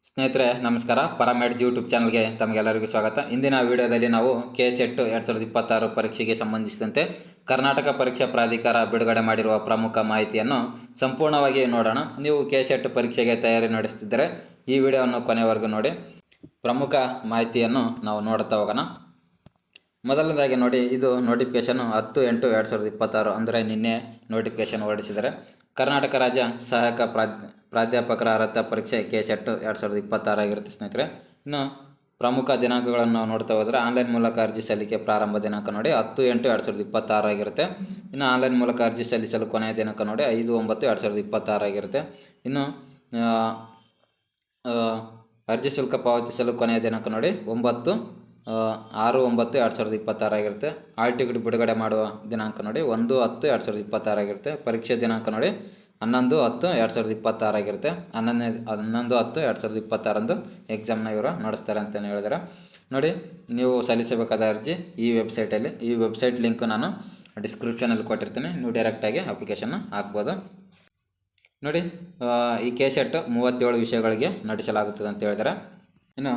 ಸ್ನೇಹಿತರೆ ನಮಸ್ಕಾರ. ಪರಮೆಡ್ಜ್ ಯೂಟ್ಯೂಬ್ ಚಾನಲ್ಗೆ ತಮಗೆಲ್ಲರಿಗೂ ಸ್ವಾಗತ. ಇಂದಿನ ವಿಡಿಯೋದಲ್ಲಿ ನಾವು KSET 2026 ಪರೀಕ್ಷೆಗೆ ಸಂಬಂಧಿಸಿದಂತೆ ಕರ್ನಾಟಕ ಪರೀಕ್ಷಾ ಪ್ರಾಧಿಕಾರ ಬಿಡುಗಡೆ ಮಾಡಿರುವ ಪ್ರಮುಖ ಮಾಹಿತಿಯನ್ನು ಸಂಪೂರ್ಣವಾಗಿ ನೋಡೋಣ. ನೀವು KSET ಪರೀಕ್ಷೆಗೆ ತಯಾರಿ ನಡೆಸುತ್ತಿದ್ದರೆ ಈ ವಿಡಿಯೋವನ್ನು ಕೊನೆವರೆಗೂ ನೋಡಿ. ಪ್ರಮುಖ ಮಾಹಿತಿಯನ್ನು ನಾವು ನೋಡ್ತಾ ಹೋಗೋಣ. ಮೊದಲನೇದಾಗಿ ನೋಡಿ, ಇದು ನೋಟಿಫಿಕೇಷನ್ 10/8/2026 ಅಂದರೆ ನಿನ್ನೆ ನೋಟಿಫಿಕೇಷನ್ ಹೊರಡಿಸಿದರೆ ಕರ್ನಾಟಕ ರಾಜ್ಯ ಸಹಾಯಕ ಪ್ರಾಧ್ಯಾಪಕರ ಅರ್ಹತಾ ಪರೀಕ್ಷೆ KSET 2026 ಆಗಿರುತ್ತೆ ಸ್ನೇಹಿತರೆ. ಇನ್ನು ಪ್ರಮುಖ ದಿನಾಂಕಗಳನ್ನು ನಾವು ನೋಡ್ತಾ ಹೋದರೆ ಆನ್ಲೈನ್ ಮೂಲಕ ಅರ್ಜಿ ಸಲ್ಲಿಕೆ ಪ್ರಾರಂಭ ದಿನಾಂಕ ನೋಡಿ 10/8/2026 ಆಗಿರುತ್ತೆ. ಇನ್ನು ಆನ್ಲೈನ್ ಮೂಲಕ ಅರ್ಜಿ ಸಲ್ಲಿಸಲು ಕೊನೆಯ ದಿನಾಂಕ ನೋಡಿ 5/9/2026 ಆಗಿರುತ್ತೆ. ಇನ್ನು ಅರ್ಜಿ ಶುಲ್ಕ ಪಾವತಿಸಲು ಕೊನೆಯ ದಿನಾಂಕ ನೋಡಿ 6/9/2026 ಆಗಿರುತ್ತೆ. ಹಾಲ್ ಟಿಕೆಟ್ ಬಿಡುಗಡೆ ಮಾಡುವ ದಿನಾಂಕ ನೋಡಿ 1/10/2026 ಆಗಿರುತ್ತೆ. ಪರೀಕ್ಷೆ ದಿನಾಂಕ ನೋಡಿ 11/10/2026 ಆಗಿರುತ್ತೆ. 11/10/2026 ಎಕ್ಸಾಮ್ನ ಇವರು ನಡೆಸ್ತಾರೆ ಅಂತಲೇ ಹೇಳಿದ್ದಾರೆ. ನೋಡಿ, ನೀವು ಸಲ್ಲಿಸಬೇಕಾದ ಅರ್ಜಿ ಈ ವೆಬ್ಸೈಟ್ ಲಿಂಕ್ ನಾನು ಡಿಸ್ಕ್ರಿಪ್ಷನಲ್ಲಿ ಕೊಟ್ಟಿರ್ತೀನಿ. ನೀವು ಡೈರೆಕ್ಟಾಗಿ ಅಪ್ಲಿಕೇಶನ್ನ ಹಾಕ್ಬೋದು. ನೋಡಿ, ಈ KSET 37 ವಿಷಯಗಳಿಗೆ ನಡೆಸಲಾಗುತ್ತದೆ ಅಂತ ಹೇಳಿದ್ದಾರೆ. ಇನ್ನು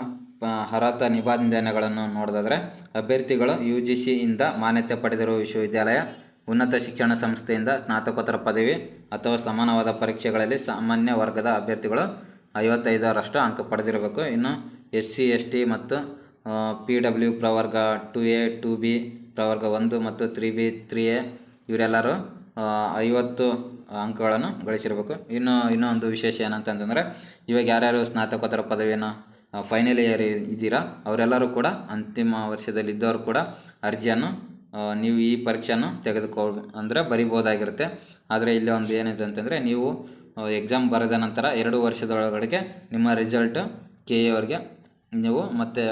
ಅರ್ಹತಾ ನಿಬಂಧನೆಗಳನ್ನು ನೋಡೋದಾದರೆ ಅಭ್ಯರ್ಥಿಗಳು UGC ಇಂದ ಮಾನ್ಯತೆ ಪಡೆದಿರುವ ವಿಶ್ವವಿದ್ಯಾಲಯ, ಉನ್ನತ ಶಿಕ್ಷಣ ಸಂಸ್ಥೆಯಿಂದ ಸ್ನಾತಕೋತ್ತರ ಪದವಿ ಅಥವಾ ಸಮಾನವಾದ ಪರೀಕ್ಷೆಗಳಲ್ಲಿ ಸಾಮಾನ್ಯ ವರ್ಗದ ಅಭ್ಯರ್ಥಿಗಳು 55ರಷ್ಟು ಅಂಕ ಪಡೆದಿರಬೇಕು. ಇನ್ನು SC ST ಮತ್ತು PW ಪ್ರವರ್ಗ 2A 2B ಪ್ರವರ್ಗ 1 ಮತ್ತು 3B 3A ಇವರೆಲ್ಲರೂ 50 ಅಂಕಗಳನ್ನು ಗಳಿಸಿರಬೇಕು. ಇನ್ನೊಂದು ವಿಶೇಷ ಏನಂತಂದರೆ, ಇವಾಗ ಯಾರ್ಯಾರು ಸ್ನಾತಕೋತ್ತರ ಪದವಿಯನ್ನು ಫೈನಲ್ ಇಯರ್ ಇದ್ದೀರಾ ಅವರೆಲ್ಲರೂ ಕೂಡ ಅಂತಿಮ ವರ್ಷದಲ್ಲಿದ್ದವರು ಕೂಡ ಅರ್ಜಿಯನ್ನು ನೀವು ಈ ಪರೀಕ್ಷೆಯನ್ನು ಅಂದರೆ ಬರಿಬೋದಾಗಿರುತ್ತೆ. ಆದರೆ ಇಲ್ಲಿ ಒಂದು ಏನಿದೆ ಅಂತಂದರೆ, ನೀವು ಎಕ್ಸಾಮ್ ಬರೆದ ನಂತರ 2 ವರ್ಷದೊಳಗಡೆಗೆ ನಿಮ್ಮ ರಿಸಲ್ಟ್ KA ಅವರಿಗೆ ನೀವು ಮತ್ತೆ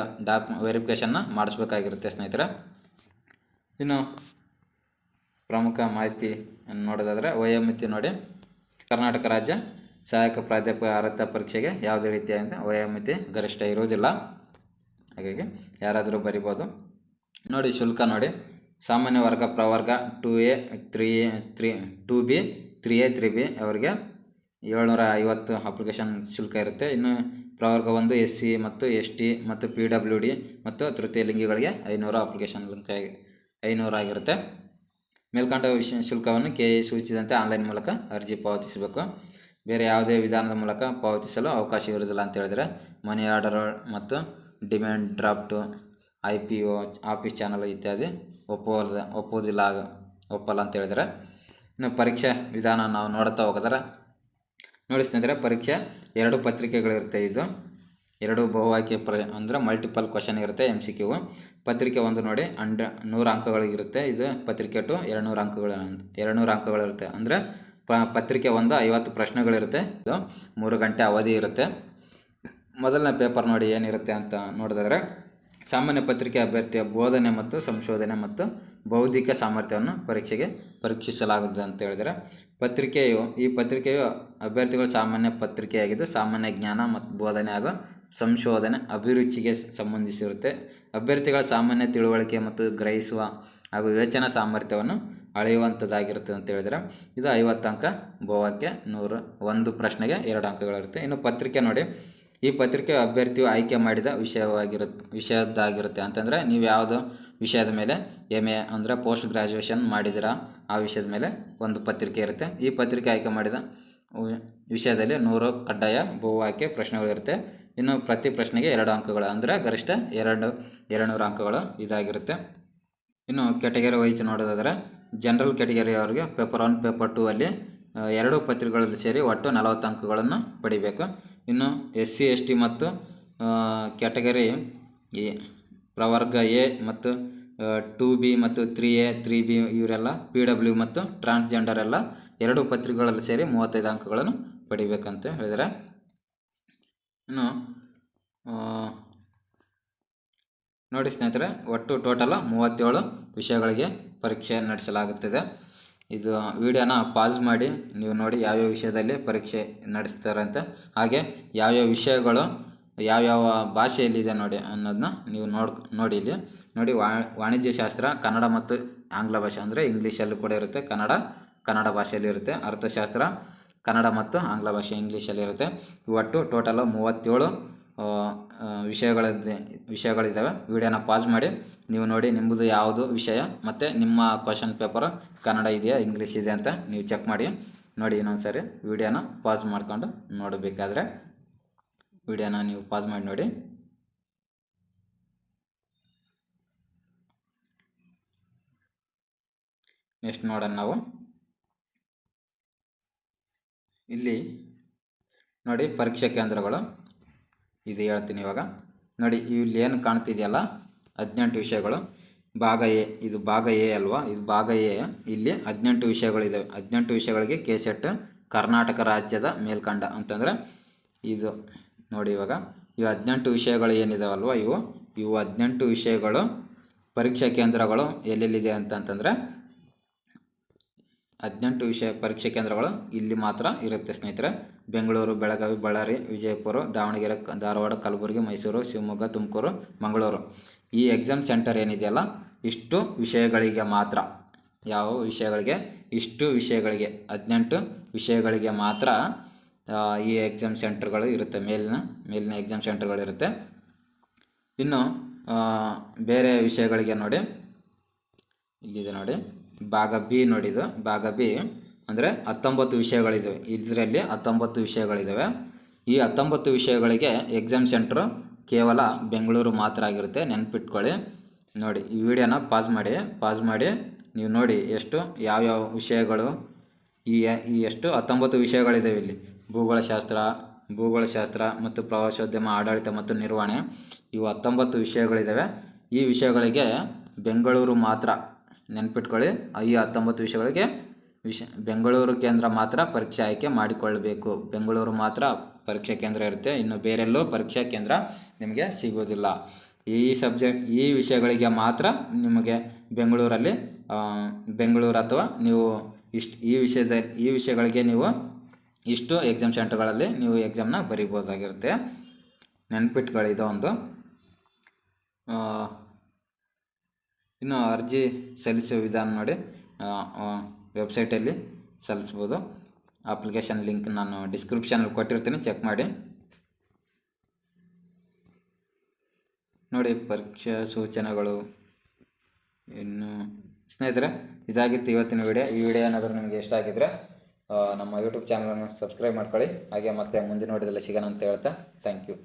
ವೆರಿಫಿಕೇಷನ್ನ ಮಾಡಿಸ್ಬೇಕಾಗಿರುತ್ತೆ ಸ್ನೇಹಿತರೆ. ಇನ್ನು ಪ್ರಮುಖ ಮಾಹಿತಿ ನೋಡೋದಾದರೆ ವಯೋಮಿತಿ ನೋಡಿ, ಕರ್ನಾಟಕ ರಾಜ್ಯ ಸಹಾಯಕ ಪ್ರಾಧ್ಯಾಪಕ ಅರ್ಹತಾ ಪರೀಕ್ಷೆಗೆ ಯಾವುದೇ ರೀತಿಯಾದ ವಯೋಮಿತಿ ಗರಿಷ್ಠ ಇರುವುದಿಲ್ಲ, ಹಾಗಾಗಿ ಯಾರಾದರೂ ಬರಿಬೋದು. ನೋಡಿ, ಶುಲ್ಕ ನೋಡಿ, ಸಾಮಾನ್ಯ ವರ್ಗ ಪ್ರವರ್ಗ 2A 2B 3A 3B ಅವರಿಗೆ 750 ಅಪ್ಲಿಕೇಶನ್ ಶುಲ್ಕ ಇರುತ್ತೆ. ಇನ್ನು ಪ್ರವರ್ಗ 1 SC ಮತ್ತು ST ಮತ್ತು PWD ಮತ್ತು ತೃತೀಯ ಲಿಂಗಿಗಳಿಗೆ 500 ಅಪ್ಲಿಕೇಶನ್ ಶುಲ್ಕ 500 ಆಗಿರುತ್ತೆ. ಮೇಲ್ಕಂಡ ಶುಲ್ಕವನ್ನು KA ಸೂಚಿಸಿದಂತೆ ಆನ್ಲೈನ್ ಮೂಲಕ ಅರ್ಜಿ ಪಾವತಿಸಬೇಕು. ಬೇರೆ ಯಾವುದೇ ವಿಧಾನದ ಮೂಲಕ ಪಾವತಿಸಲು ಅವಕಾಶ ಇರುವುದಿಲ್ಲ ಅಂತ ಹೇಳಿದರೆ ಮನಿ ಆರ್ಡರ್ ಮತ್ತು demand draft, IPO office channel ಇತ್ಯಾದಿ ಒಪ್ಪಲ್ಲ ಅಂತ ಹೇಳಿದರೆ. ಇನ್ನು ಪರೀಕ್ಷೆ ವಿಧಾನ ನಾವು ನೋಡ್ತಾ ಹೋಗೋದ್ರೆ ನೋಡಿ ಸ್ನೇಹಿತರೆ, ಪರೀಕ್ಷೆ 2 ಪತ್ರಿಕೆಗಳಿರುತ್ತೆ. ಇದು 2 ಬಹು ಆಯ್ಕೆ ಅಂದರೆ ಮಲ್ಟಿಪಲ್ ಕ್ವಶನ್ ಇರುತ್ತೆ. MCQ ಪತ್ರಿಕೆ 1 ನೋಡಿ 100 ಅಂಕಗಳಿಗಿರುತ್ತೆ. ಇದು ಪತ್ರಿಕೆ 2 200 ಅಂಕಗಳಿರುತ್ತೆ. ಅಂದರೆ ಪತ್ರಿಕೆ 1 50 ಪ್ರಶ್ನೆಗಳಿರುತ್ತೆ. ಇದು 3 ಗಂಟೆ ಅವಧಿ ಇರುತ್ತೆ. ಮೊದಲನೇ ಪೇಪರ್ ನೋಡಿ ಏನಿರುತ್ತೆ ಅಂತ ನೋಡಿದ್ರೆ, ಸಾಮಾನ್ಯ ಪತ್ರಿಕೆ ಅಭ್ಯರ್ಥಿಯ ಬೋಧನೆ ಮತ್ತು ಸಂಶೋಧನೆ ಮತ್ತು ಬೌದ್ಧಿಕ ಸಾಮರ್ಥ್ಯವನ್ನು ಪರೀಕ್ಷಿಸಲಾಗುತ್ತದೆ ಅಂತ ಹೇಳಿದರೆ, ಈ ಪತ್ರಿಕೆಯು ಅಭ್ಯರ್ಥಿಗಳ ಸಾಮಾನ್ಯ ಪತ್ರಿಕೆಯಾಗಿದ್ದು ಸಾಮಾನ್ಯ ಜ್ಞಾನ ಮತ್ತು ಬೋಧನೆ ಹಾಗೂ ಸಂಶೋಧನೆ ಅಭಿರುಚಿಗೆ ಸಂಬಂಧಿಸಿರುತ್ತೆ. ಅಭ್ಯರ್ಥಿಗಳ ಸಾಮಾನ್ಯ ತಿಳುವಳಿಕೆ ಮತ್ತು ಗ್ರಹಿಸುವ ಹಾಗೂ ವಿವೇಚನಾ ಸಾಮರ್ಥ್ಯವನ್ನು ಅಳೆಯುವಂಥದ್ದಾಗಿರುತ್ತೆ ಅಂತ ಹೇಳಿದರೆ, ಇದು 50 ಅಂಕ ಬಹುವಾಕ್ಯ, 100 ಪ್ರಶ್ನೆಗೆ 2 ಅಂಕಗಳಿರುತ್ತೆ. ಇನ್ನು ಪತ್ರಿಕೆ ನೋಡಿ, ಈ ಪತ್ರಿಕೆ ಅಭ್ಯರ್ಥಿಯು ಆಯ್ಕೆ ಮಾಡಿದ ವಿಷಯದ್ದಾಗಿರುತ್ತೆ. ಅಂತಂದರೆ ನೀವು ಯಾವುದು ವಿಷಯದ ಮೇಲೆ MA ಅಂದರೆ ಪೋಸ್ಟ್ ಗ್ರ್ಯಾಜುಯೇಷನ್ ಮಾಡಿದಿರಾ ಆ ವಿಷಯದ ಮೇಲೆ ಒಂದು ಪತ್ರಿಕೆ ಇರುತ್ತೆ. ಈ ಪತ್ರಿಕೆ ಆಯ್ಕೆ ಮಾಡಿದ ವಿಷಯದಲ್ಲಿ 100 ಕಡ್ಡಾಯ ಬಹು ಆಯ್ಕೆ ಪ್ರಶ್ನೆಗಳಿರುತ್ತೆ. ಇನ್ನು ಪ್ರತಿ ಪ್ರಶ್ನೆಗೆ 2 ಅಂಕಗಳು ಅಂದರೆ ಗರಿಷ್ಠ 200 ಅಂಕಗಳು ಇದಾಗಿರುತ್ತೆ. ಇನ್ನು ಕ್ಯಾಟಗರಿ ವೈಸ್ ನೋಡೋದಾದರೆ ಜನರಲ್ ಕ್ಯಾಟಗರಿ ಅವರಿಗೆ ಪೇಪರ್ 1 ಪೇಪರ್ 2 ಅಲ್ಲಿ 2 ಪತ್ರಿಕೆಗಳಲ್ಲಿ ಸೇರಿ ಒಟ್ಟು 40 ಅಂಕಗಳನ್ನು ಪಡಿಬೇಕು. ಇನ್ನು SC ST ಮತ್ತು ಕ್ಯಾಟಗರಿ ಪ್ರವರ್ಗ A ಮತ್ತು 2B ಮತ್ತು 3A 3B ಇವರೆಲ್ಲ PW ಮತ್ತು ಟ್ರಾನ್ಸ್ಜೆಂಡರ್ ಎಲ್ಲ 2 ಪತ್ರಿಕೆಗಳಲ್ಲಿ ಸೇರಿ 35 ಅಂಕಗಳನ್ನು ಪಡಿಬೇಕಂತ ಹೇಳಿದರೆ. ಇನ್ನು ನೋಡಿ ಸ್ನೇಹಿತರೆ, ಒಟ್ಟು ಟೋಟಲ್ 37 ವಿಷಯಗಳಿಗೆ ಪರೀಕ್ಷೆ ನಡೆಸಲಾಗುತ್ತದೆ. ಇದು ವಿಡಿಯೋನ ಪಾಸ್ ಮಾಡಿ ನೀವು ನೋಡಿ ಯಾವ್ಯಾವ ವಿಷಯದಲ್ಲಿ ಪರೀಕ್ಷೆ ನಡೆಸ್ತಾರೆ ಅಂತ, ಹಾಗೆ ಯಾವ್ಯಾವ ವಿಷಯಗಳು ಯಾವ್ಯಾವ ಭಾಷೆಯಲ್ಲಿದೆ ನೋಡಿ ಅನ್ನೋದನ್ನ ನೀವು ನೋಡಿ ಇಲ್ಲಿ ನೋಡಿ. ವಾಣಿಜ್ಯಶಾಸ್ತ್ರ ಕನ್ನಡ ಮತ್ತು ಆಂಗ್ಲ ಭಾಷೆ ಅಂದರೆ ಇಂಗ್ಲೀಷಲ್ಲೂ ಕೂಡ ಇರುತ್ತೆ, ಕನ್ನಡ ಭಾಷೆಯಲ್ಲಿ ಇರುತ್ತೆ. ಅರ್ಥಶಾಸ್ತ್ರ ಕನ್ನಡ ಮತ್ತು ಆಂಗ್ಲ ಭಾಷೆ ಇಂಗ್ಲೀಷಲ್ಲಿರುತ್ತೆ. ಒಟ್ಟು ಟೋಟಲು 37 ವಿಷಯಗಳಿದ್ದಾವೆ. ವಿಡಿಯೋನ ಪಾಸ್ ಮಾಡಿ ನೀವು ನೋಡಿ ನಿಮ್ಮದು ಯಾವುದು ವಿಷಯ ಮತ್ತು ನಿಮ್ಮ ಕ್ವಶನ್ ಪೇಪರ್ ಕನ್ನಡ ಇದೆಯಾ ಇಂಗ್ಲೀಷ್ ಇದೆ ಅಂತ ನೀವು ಚೆಕ್ ಮಾಡಿ ನೋಡಿ. ಇನ್ನೊಂದು ಸರಿ ವಿಡಿಯೋನ ಪಾಸ್ ಮಾಡ್ಕೊಂಡು ನೋಡಬೇಕಾದ್ರೆ ವಿಡಿಯೋನ ನೀವು ಪಾಸ್ ಮಾಡಿ ನೋಡಿ. ನೆಕ್ಸ್ಟ್ ನೋಡೋಣ ನಾವು ಇಲ್ಲಿ ನೋಡಿ ಪರೀಕ್ಷಾ ಕೇಂದ್ರಗಳು ಇದು ಹೇಳ್ತೀನಿ ಇವಾಗ ನೋಡಿ. ಇಲ್ಲಿ ಏನು ಕಾಣ್ತಿದೆಯಲ್ಲ 18 ವಿಷಯಗಳು ಭಾಗ ಎ, ಇದು ಭಾಗ ಎ ಅಲ್ವಾ, ಇದು ಭಾಗ ಎ. ಇಲ್ಲಿ 18 ವಿಷಯಗಳಿದ್ದಾವೆ. 18 ವಿಷಯಗಳಿಗೆ ಕೆಸೆಟ್ ಕರ್ನಾಟಕ ರಾಜ್ಯದ ಮೇಲ್ಕಂಡ ಅಂತಂದರೆ ಇದು ನೋಡಿ. ಇವಾಗ ಇವು 18 ವಿಷಯಗಳು ಏನಿದಾವಲ್ವ ಇವು 18 ವಿಷಯಗಳು ಪರೀಕ್ಷಾ ಕೇಂದ್ರಗಳು ಎಲ್ಲೆಲ್ಲಿದೆ ಅಂತಂತಂದರೆ 18 ವಿಷಯ ಪರೀಕ್ಷಾ ಕೇಂದ್ರಗಳು ಇಲ್ಲಿ ಮಾತ್ರ ಇರುತ್ತೆ ಸ್ನೇಹಿತರೆ. ಬೆಂಗಳೂರು, ಬೆಳಗಾವಿ, ಬಳ್ಳಾರಿ, ವಿಜಯಪುರ, ದಾವಣಗೆರೆ, ಧಾರವಾಡ, ಕಲಬುರಗಿ, ಮೈಸೂರು, ಶಿವಮೊಗ್ಗ, ತುಮಕೂರು, ಮಂಗಳೂರು. ಈ ಎಕ್ಸಾಮ್ ಸೆಂಟರ್ ಏನಿದೆಯಲ್ಲ ಇಷ್ಟು ವಿಷಯಗಳಿಗೆ ಮಾತ್ರ. ಯಾವ ವಿಷಯಗಳಿಗೆ? ಇಷ್ಟು ವಿಷಯಗಳಿಗೆ 18 ವಿಷಯಗಳಿಗೆ ಮಾತ್ರ ಈ ಎಕ್ಸಾಮ್ ಸೆಂಟರ್ಗಳು ಇರುತ್ತೆ. ಮೇಲಿನ ಎಕ್ಸಾಮ್ ಸೆಂಟರ್ಗಳು ಇರುತ್ತೆ. ಇನ್ನು ಬೇರೆ ವಿಷಯಗಳಿಗೆ ನೋಡಿ, ಇಲ್ಲಿದೆ ನೋಡಿ ಭಾಗ ಬಿ. ನೋಡಿದು ಭಾಗ ಬಿ ಅಂದರೆ 19 ವಿಷಯಗಳಿದ್ದಾವೆ. ಇದರಲ್ಲಿ 19 ವಿಷಯಗಳಿದ್ದಾವೆ. ಈ 19 ವಿಷಯಗಳಿಗೆ ಎಕ್ಸಾಮ್ ಸೆಂಟ್ರು ಕೇವಲ ಬೆಂಗಳೂರು ಮಾತ್ರ ಆಗಿರುತ್ತೆ, ನೆನ್ಪಿಟ್ಕೊಳ್ಳಿ. ನೋಡಿ ಈ ವಿಡಿಯೋನ ಪಾಸ್ ಮಾಡಿ ನೀವು ನೋಡಿ ಎಷ್ಟು ಯಾವ್ಯಾವ ವಿಷಯಗಳು ಈ ಎಷ್ಟು 19 ವಿಷಯಗಳಿದ್ದಾವೆ ಇಲ್ಲಿ. ಭೂಗೋಳಶಾಸ್ತ್ರ ಮತ್ತು ಪ್ರವಾಸೋದ್ಯಮ, ಆಡಳಿತ ಮತ್ತು ನಿರ್ವಹಣೆ, ಇವು 19 ವಿಷಯಗಳಿದ್ದಾವೆ. ಈ ವಿಷಯಗಳಿಗೆ ಬೆಂಗಳೂರು ಮಾತ್ರ, ನೆನ್ಪಿಟ್ಕೊಳ್ಳಿ. ಈ 19 ವಿಷಯಗಳಿಗೆ ಬೆಂಗಳೂರು ಕೇಂದ್ರ ಮಾತ್ರ ಪರೀಕ್ಷೆ ಆಯ್ಕೆ ಮಾಡಿಕೊಳ್ಳಬೇಕು. ಬೆಂಗಳೂರು ಮಾತ್ರ ಪರೀಕ್ಷಾ ಕೇಂದ್ರ ಇರುತ್ತೆ, ಇನ್ನು ಬೇರೆಲ್ಲೂ ಪರೀಕ್ಷಾ ಕೇಂದ್ರ ನಿಮಗೆ ಸಿಗೋದಿಲ್ಲ. ಈ ವಿಷಯಗಳಿಗೆ ಮಾತ್ರ ನಿಮಗೆ ಬೆಂಗಳೂರಲ್ಲಿ ಬೆಂಗಳೂರು ಅಥವಾ ನೀವು ಈ ವಿಷಯಗಳಿಗೆ ನೀವು ಇಷ್ಟು ಎಕ್ಸಾಮ್ ಸೆಂಟರ್ಗಳಲ್ಲಿ ನೀವು ಎಕ್ಸಾಮ್ನ ಬರೀಬೋದಾಗಿರುತ್ತೆ. ನೆನ್ಪಿಟ್ಕೊಳ್ಳಿ ಇದೊಂದು. ಇನ್ನು ಅರ್ಜಿ ಸಲ್ಲಿಸುವ ವಿಧಾನ ನೋಡಿ, ವೆಬ್ಸೈಟಲ್ಲಿ ಸಲ್ಲಿಸ್ಬೋದು. ಅಪ್ಲಿಕೇಶನ್ ಲಿಂಕ್ ನಾನು ಡಿಸ್ಕ್ರಿಪ್ಷನಲ್ಲಿ ಕೊಟ್ಟಿರ್ತೀನಿ, ಚೆಕ್ ಮಾಡಿ ನೋಡಿ. ಪರೀಕ್ಷಾ ಸೂಚನೆಗಳು. ಇನ್ನು ಸ್ನೇಹಿತರೆ ಇದಾಗಿತ್ತು ಇವತ್ತಿನ ವಿಡಿಯೋ. ಈ ವಿಡಿಯೋ ಏನಾದರೂ ನಿಮಗೆ ಇಷ್ಟ ಆಗಿದ್ದರೆ ನಮ್ಮ ಯೂಟ್ಯೂಬ್ ಚಾನಲನ್ನು ಸಬ್ಸ್ಕ್ರೈಬ್ ಮಾಡ್ಕೊಳ್ಳಿ. ಹಾಗೆ ಮತ್ತೆ ಮುಂದಿನ ವಿಡಿಯೋದಲ್ಲಿ ಸಿಗೋಣ ಅಂತ ಹೇಳ್ತಾ ಥ್ಯಾಂಕ್ ಯು.